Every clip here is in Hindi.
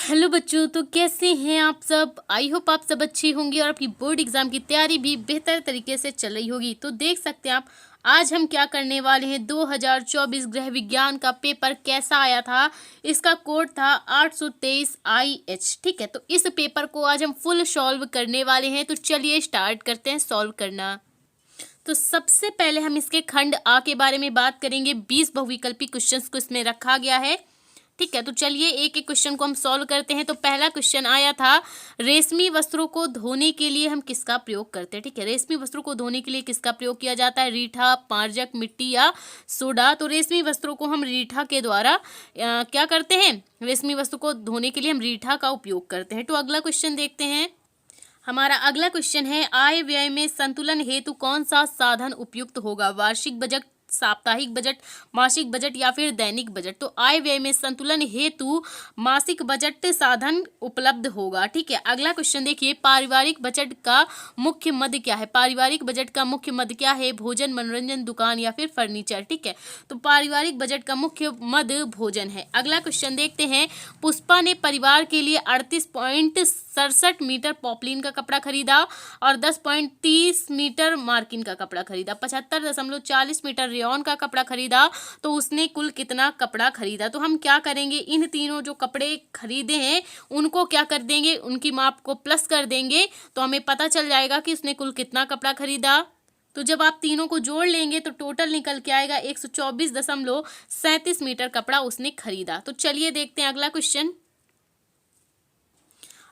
हेलो बच्चों, तो कैसे हैं आप सब। आई होप आप सब अच्छे होंगे और आपकी बोर्ड एग्जाम की तैयारी भी बेहतर तरीके से चल रही होगी। तो देख सकते हैं आप, आज हम क्या करने वाले हैं। 2024 गृह विज्ञान का पेपर कैसा आया था, इसका कोड था 823 IH। ठीक है, तो इस पेपर को आज हम फुल सॉल्व करने वाले हैं। तो चलिए स्टार्ट करते हैं सॉल्व करना। तो सबसे पहले हम इसके खंड आ के बारे में बात करेंगे। 20 बहुविकल्पी क्वेश्चंस को इसमें रखा गया है। ठीक है, तो चलिए एक एक क्वेश्चन को हम सॉल्व करते हैं। तो पहला क्वेश्चन आया था, रेशमी वस्त्रों को धोने के लिए हम किसका प्रयोग करते हैं। ठीक है, रेशमी वस्त्रों को धोने के लिए किसका प्रयोग किया जाता है, रीठा, पारजक, मिट्टी या सोडा। तो रेशमी वस्त्रों को हम रीठा के द्वारा क्या करते हैं, रेशमी वस्त्र को धोने के लिए हम रीठा का उपयोग करते हैं। तो अगला क्वेश्चन देखते हैं। हमारा अगला क्वेश्चन है, आय व्यय में संतुलन हेतु कौन सा साधन उपयुक्त होगा, वार्षिक बजट, साप्ताहिक बजट, मासिक बजट या फिर दैनिक बजट। तो आय व्यय में संतुलन हेतु मासिक बजट साधन उपलब्ध होगा। ठीक है, अगला क्वेश्चन देखिए, पारिवारिक बजट का मुख्य मद क्या है। पारिवारिक बजट का मुख्य मद क्या है, भोजन, मनोरंजन, दुकान या फिर फर्नीचर। ठीक है, तो पारिवारिक बजट का मुख्य मद भोजन है। अगला क्वेश्चन देखते हैं, पुष्पा ने परिवार के लिए 38.67 मीटर पॉपलिन का कपड़ा खरीदा और 10.30 मीटर मार्किन का कपड़ा खरीदा, 75.40 मीटर रेयॉन का कपड़ा खरीदा। तो उसने कुल कितना कपड़ा खरीदा। तो हम क्या करेंगे, इन तीनों जो कपड़े खरीदे हैं उनको क्या कर देंगे, उनकी माप को प्लस कर देंगे तो हमें पता चल जाएगा कि उसने कुल कितना कपड़ा खरीदा। तो जब आप तीनों को जोड़ लेंगे तो टोटल निकल के आएगा 124.37 मीटर कपड़ा उसने खरीदा। तो चलिए देखते हैं अगला क्वेश्चन।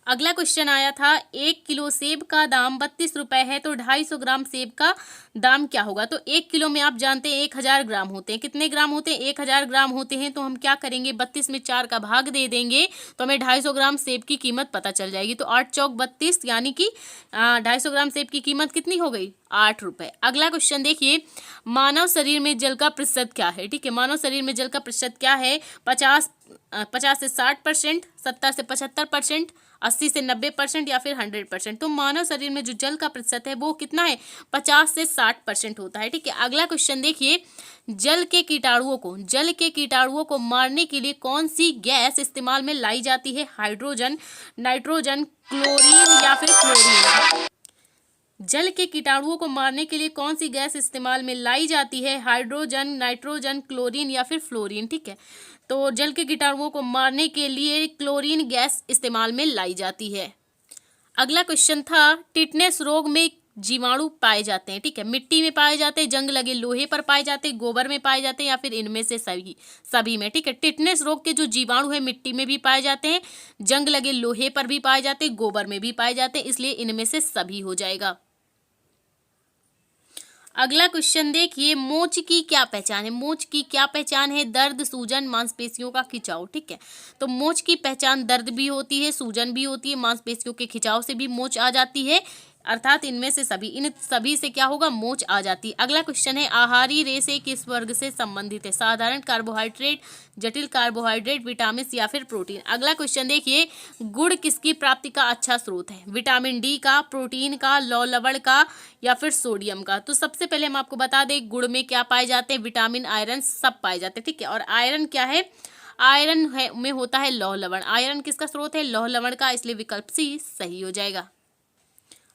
अगला क्वेश्चन आया था, 1 किलो सेब का दाम 32 रुपए है, तो 250 ग्राम सेब का दाम क्या होगा। तो 1 किलो में आप जानते हैं 1000 ग्राम होते हैं। कितने ग्राम होते हैं, 1000 ग्राम होते हैं। तो हम क्या करेंगे, 32 में 4 का भाग दे देंगे तो हमें 250 ग्राम सेब की कीमत पता चल जाएगी। तो 8 चौक 32, यानी कि 250 ग्राम सेब की कीमत कितनी हो गई, 8 रुपए। अगला क्वेश्चन देखिए, मानव शरीर में जल का प्रतिशत क्या है। ठीक है, मानव शरीर में जल का प्रतिशत क्या है, 50 से 60%, 70 से 75%, 80 से 90% या फिर 100%। तो मानव शरीर में जो जल का प्रतिशत है वो कितना है, 50 से 60% होता है। ठीक है, अगला क्वेश्चन देखिए, जल के कीटाणुओं को मारने के लिए कौन सी गैस इस्तेमाल में लाई जाती है, हाइड्रोजन, नाइट्रोजन, क्लोरीन या फिर फ्लोरीन। जल के कीटाणुओं को मारने के लिए कौन सी गैस इस्तेमाल में लाई जाती है, हाइड्रोजन, नाइट्रोजन, क्लोरीन या फिर फ्लोरीन। ठीक है, तो जल के कीटाणुओं को मारने के लिए क्लोरीन गैस इस्तेमाल में लाई जाती है। अगला क्वेश्चन था, टिटनेस रोग में जीवाणु पाए जाते हैं। ठीक है, मिट्टी में पाए जाते हैं, जंग लगे लोहे पर पाए जाते हैं, गोबर में पाए जाते हैं या फिर इनमें से सभी में। ठीक है, टिटनेस रोग के जो जीवाणु है मिट्टी में भी पाए जाते हैं, जंग लगे लोहे पर भी पाए जाते हैं, गोबर में भी पाए जाते हैं, इसलिए इनमें से सभी हो जाएगा। अगला क्वेश्चन देखिए, मोच की क्या पहचान है। मोच की क्या पहचान है, दर्द, सूजन, मांसपेशियों का खिंचाव। ठीक है, तो मोच की पहचान दर्द भी होती है, सूजन भी होती है, मांसपेशियों के खिंचाव से भी मोच आ जाती है, अर्थात इनमें से सभी, इन सभी से क्या होगा, मोच आ जाती है। अगला क्वेश्चन है, आहारी रेशे किस वर्ग से संबंधित है, साधारण कार्बोहाइड्रेट, जटिल कार्बोहाइड्रेट, विटामिन या फिर प्रोटीन। अगला क्वेश्चन देखिए, गुड़ किसकी प्राप्ति का अच्छा स्रोत है, विटामिन डी का, प्रोटीन का, लौह लवण का या फिर सोडियम का। तो सबसे पहले हम आपको बता दें, गुड़ में क्या पाए जाते हैं, विटामिन, आयरन सब पाए जाते हैं। ठीक है, और आयरन क्या है, आयरन है में होता है लौह लवण। आयरन किसका स्रोत है, लौह लवण का, इसलिए विकल्प सी सही हो जाएगा।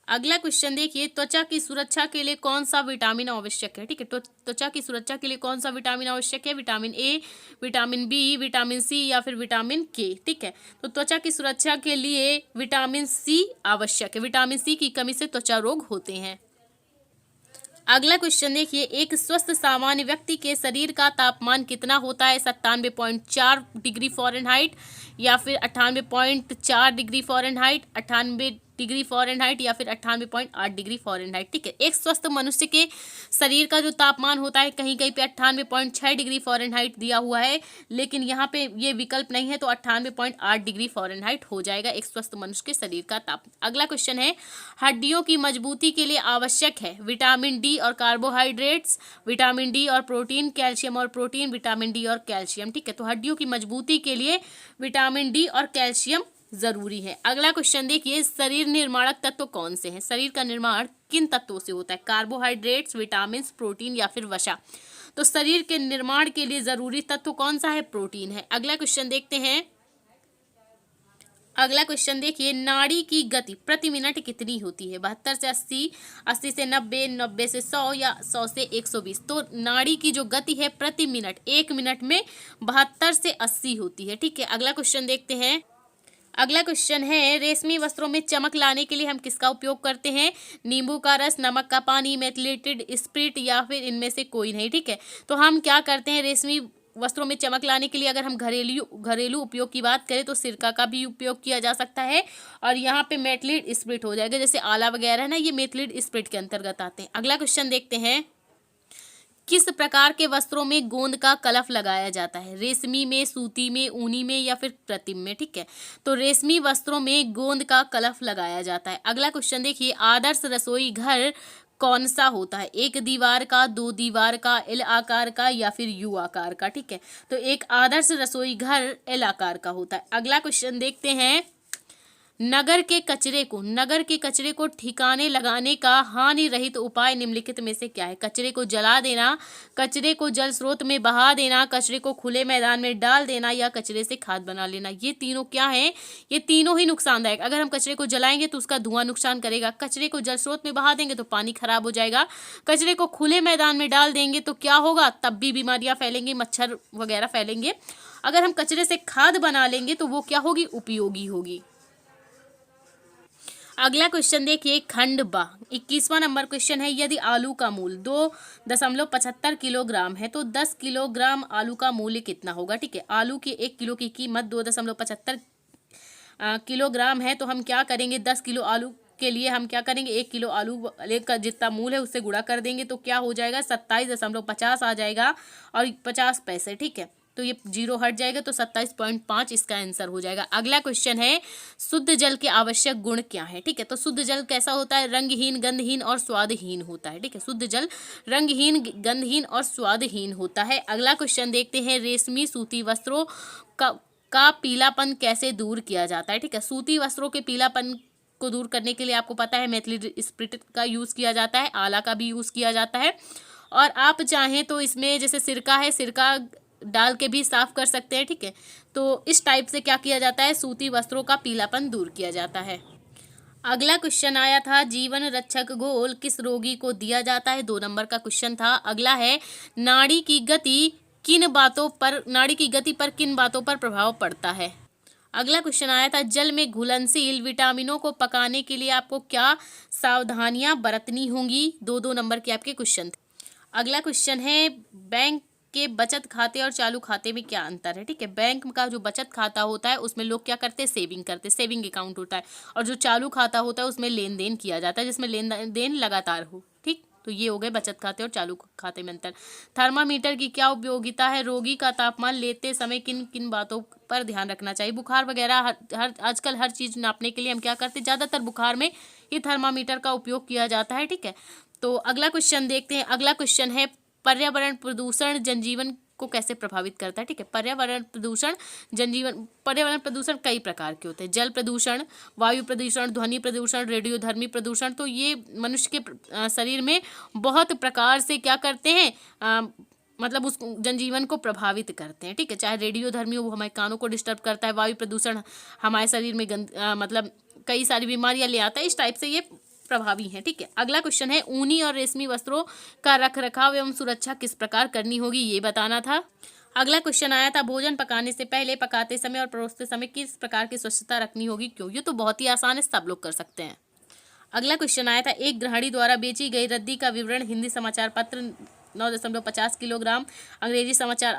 अगला क्वेश्चन देखिए, त्वचा की सुरक्षा के लिए कौन सा विटामिन आवश्यक है। ठीक है, तो त्वचा की सुरक्षा के लिए कौन सा विटामिन आवश्यक है, vitamin A, vitamin B, vitamin C या फिर विटामिन के। ठीक है, तो त्वचा की सुरक्षा के लिए विटामिन सी आवश्यक है, विटामिन सी की कमी से त्वचा रोग होते हैं। अगला क्वेश्चन देखिए, एक स्वस्थ सामान्य व्यक्ति के शरीर का तापमान कितना होता है, 97.4 डिग्री फ़ारेनहाइट या फिर 98.4 डिग्री फ़ारेनहाइट, 98 डिग्री फ़ारेनहाइट या फिर 98.8 डिग्री फ़ारेनहाइट। ठीक है, एक स्वस्थ मनुष्य के शरीर का जो तापमान होता है, कहीं कहीं पे 98.6 डिग्री फ़ारेनहाइट दिया हुआ है, लेकिन यहाँ पे ये विकल्प नहीं है, तो 98.8 डिग्री फ़ारेनहाइट हो जाएगा एक स्वस्थ मनुष्य के शरीर का तापमान। अगला क्वेश्चन है, हड्डियों की मजबूती के लिए आवश्यक है विटामिन डी और कार्बोहाइड्रेट्स, विटामिन डी और प्रोटीन, कैल्शियम और प्रोटीन, विटामिन डी और कैल्शियम। ठीक है, तो हड्डियों की मजबूती के लिए विटामिन डी और कैल्शियम जरूरी है। अगला क्वेश्चन देखिए, शरीर निर्माणक तत्व कौन से हैं, शरीर का निर्माण किन तत्वों से होता है, कार्बोहाइड्रेट्स, विटामिन, प्रोटीन या फिर वसा। तो शरीर के निर्माण के लिए जरूरी तत्व कौन सा है, प्रोटीन है। अगला क्वेश्चन देखते हैं, अगला क्वेश्चन देखिए, नाड़ी की गति प्रति मिनट कितनी होती है? 72 से 80, 80 से 90, 90 से 100 या 100 से 120। तो नाड़ी की जो गति है प्रति मिनट, 1 मिनट में 72 से 80 होती है। ठीक है, अगला क्वेश्चन देखते हैं। अगला क्वेश्चन है, रेशमी वस्त्रों में चमक लाने के लिए हम किसका उपयोग करते हैं? नींबू का रस, नमक का पानी, मेथिलेटेड स्पिरिट या फिर इनमें से कोई नहीं। ठीक है, तो हम क्या करते हैं, रेशमी वस्त्रों में चमक लाने के लिए अगर हम घरेलू उपयोग की बात करें तो सिरका का भी उपयोग किया जा सकता है, और यहाँ पे मेथिलेटेड स्पिरिट हो जाएगा, जैसे आला वगैरह है ना, ये मेथिलेटेड स्पिरिट के अंतर्गत आते हैं। अगला क्वेश्चन देखते हैं, किस प्रकार के वस्त्रों में गोंद का कलफ लगाया जाता है? रेशमी में, सूती में, ऊनी में या फिर प्रतिम में? ठीक है, तो रेशमी वस्त्रों में गोंद का कलफ लगाया जाता है। अगला क्वेश्चन देखिए, आदर्श रसोई घर कौन सा होता है? एक दीवार का, दो दीवार का, एल आकार का या फिर यू आकार का? ठीक है, तो एक आदर्श रसोई घर एल आकार का होता है। अगला क्वेश्चन देखते हैं, नगर के कचरे को ठिकाने लगाने का हानि रहित उपाय निम्नलिखित में से क्या है? कचरे को जला देना, कचरे को जल स्रोत में बहा देना, कचरे को खुले मैदान में डाल देना या कचरे से खाद बना लेना। ये तीनों क्या है? ये तीनों ही नुकसानदायक। अगर हम कचरे को जलाएंगे तो उसका धुआं नुकसान करेगा, कचरे को जल स्रोत में बहा देंगे तो पानी खराब हो जाएगा, कचरे को खुले मैदान में डाल देंगे तो क्या होगा? तब भी बीमारियां फैलेंगी, मच्छर वगैरह फैलेंगे। अगर हम कचरे से खाद बना लेंगे तो वो क्या होगी? उपयोगी होगी। अगला क्वेश्चन देखिए, खंड बा 21वां नंबर क्वेश्चन है, यदि आलू का मूल्य 2.75 किलोग्राम है तो 10 किलोग्राम आलू का मूल्य कितना होगा? ठीक है, आलू के 1 किलो की कीमत 2.75 किलोग्राम है, तो हम क्या करेंगे, 10 किलो आलू के लिए हम क्या करेंगे, 1 किलो आलू का जितना मूल्य है उससे गुणा कर देंगे तो क्या हो जाएगा, 27.50 आ जाएगा और 50 पैसे। ठीक है, तो ये जीरो हट जाएगा तो 27.5 इसका आंसर हो जाएगा। अगला क्वेश्चन है, शुद्ध जल के आवश्यक गुण क्या है? ठीक है, तो शुद्ध जल कैसा होता है? रंगहीन, गंधहीन और स्वादहीन होता है। ठीक है, शुद्ध जल रंगहीन, गंधहीन और स्वादहीन होता है। अगला क्वेश्चन देखते हैं, रेशमी सूती वस्त्रों का पीलापन कैसे दूर किया जाता है? ठीक है, सूती वस्त्रों के पीलापन को दूर करने के लिए आपको पता है मेथिलेटेड स्पिरिट का यूज़ किया जाता है, आला का भी यूज़ किया जाता है, और आप चाहें तो इसमें जैसे सिरका है, सिरका डाल के भी साफ कर सकते हैं। ठीक है, तो इस टाइप से क्या किया जाता है, सूती वस्त्रों का पीलापन दूर किया जाता है। अगला क्वेश्चन आया था, जीवन रक्षक घोल किस रोगी को दिया जाता है? 2 नंबर का क्वेश्चन था। अगला है, नाड़ी की गति पर किन बातों पर प्रभाव पड़ता है? अगला क्वेश्चन आया था, जल में घुलनशील विटामिनों को पकाने के लिए आपको क्या सावधानियां बरतनी होंगी? 2-2 नंबर के आपके क्वेश्चन थे। अगला क्वेश्चन है, बैंक के बचत खाते और चालू खाते में क्या अंतर है? ठीक है, बैंक का जो बचत खाता होता है उसमें लोग क्या करते हैं, सेविंग करते हैं, सेविंग अकाउंट होता है, और जो चालू खाता होता है उसमें लेन देन किया जाता है, जिसमें लेन देन लगातार हो। ठीक, तो ये हो गए बचत खाते और चालू खाते में अंतर। थर्मामीटर की क्या उपयोगिता है? रोगी का तापमान लेते समय किन किन बातों पर ध्यान रखना चाहिए? बुखार वगैरह हर आजकल हर चीज़ नापने के लिए हम क्या करते हैं, ज़्यादातर बुखार में ये थर्मामीटर का उपयोग किया जाता है। ठीक है, तो अगला क्वेश्चन देखते हैं। अगला क्वेश्चन है, पर्यावरण प्रदूषण जनजीवन को कैसे प्रभावित करता है? ठीक है, पर्यावरण प्रदूषण कई प्रकार के होते हैं, जल प्रदूषण, वायु प्रदूषण, ध्वनि प्रदूषण, रेडियोधर्मी प्रदूषण। तो ये मनुष्य के शरीर में बहुत प्रकार से क्या करते हैं, मतलब उस जनजीवन को प्रभावित करते हैं। ठीक है, चाहे रेडियोधर्मी हो, वो हमारे कानों को डिस्टर्ब करता है, वायु प्रदूषण हमारे शरीर में मतलब कई सारी बीमारियां ले आता है, इस टाइप से ये प्रभावी हैं। ठीक है, अगला क्वेश्चन है, ऊनी और रेशमी वस्त्रों का रखरखाव एवं सुरक्षा किस प्रकार करनी होगी, ये बताना था। अगला क्वेश्चन आया था, भोजन पकाने से पहले, पकाते समय और परोसते समय किस प्रकार की स्वच्छता रखनी होगी, क्यों? ये तो बहुत ही आसान है, सब लोग कर सकते हैं। अगला क्वेश्चन आया था, एक गृहिणी द्वारा बेची गई रद्दी का विवरण, हिंदी समाचार पत्र 9.50 किलोग्राम, अंग्रेजी समाचार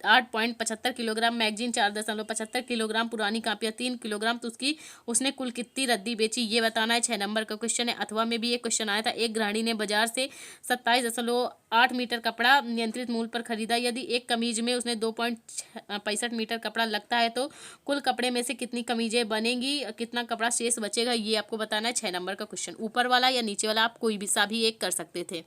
8.75 किलोग्राम, मैगजीन 4.75 किलोग्राम, पुरानी कापियाँ 3 किलोग्राम, तो उसने कुल कितनी रद्दी बेची, ये बताना है। 6 नंबर का क्वेश्चन है। अथवा में भी एक क्वेश्चन आया था, एक गृहिणी ने बाजार से 27.8 मीटर कपड़ा नियंत्रित मूल्य पर खरीदा, यदि एक कमीज में उसने 2.65 मीटर कपड़ा लगता है तो कुल कपड़े में से कितनी कमीजें बनेंगी, कितना कपड़ा शेष बचेगा, ये आपको बताना है। 6 नंबर का क्वेश्चन, ऊपर वाला या नीचे वाला आप कोई भी सा भी एक कर सकते थे।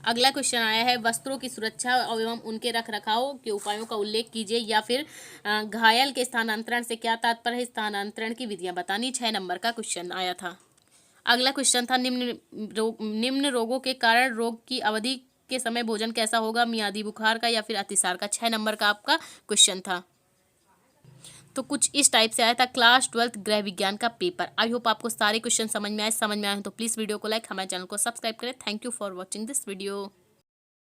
अगला क्वेश्चन आया है, वस्त्रों की सुरक्षा एवं उनके रखरखाव के उपायों का उल्लेख कीजिए, या फिर घायल के स्थानांतरण से क्या तात्पर्य है, स्थानांतरण की विधियां बतानी। 6 नंबर का क्वेश्चन आया था। अगला क्वेश्चन था, निम्न रोगों के कारण रोग की अवधि के समय भोजन कैसा होगा, मियादी बुखार का या फिर अतिसार का। 6 नंबर का आपका क्वेश्चन था। तो कुछ इस टाइप से आया था क्लास 12th गृह विज्ञान का पेपर। आई होप आपको सारे क्वेश्चन समझ में आए। तो प्लीज़ वीडियो को लाइक, हमारे चैनल को सब्सक्राइब करें। Thank you for watching this video.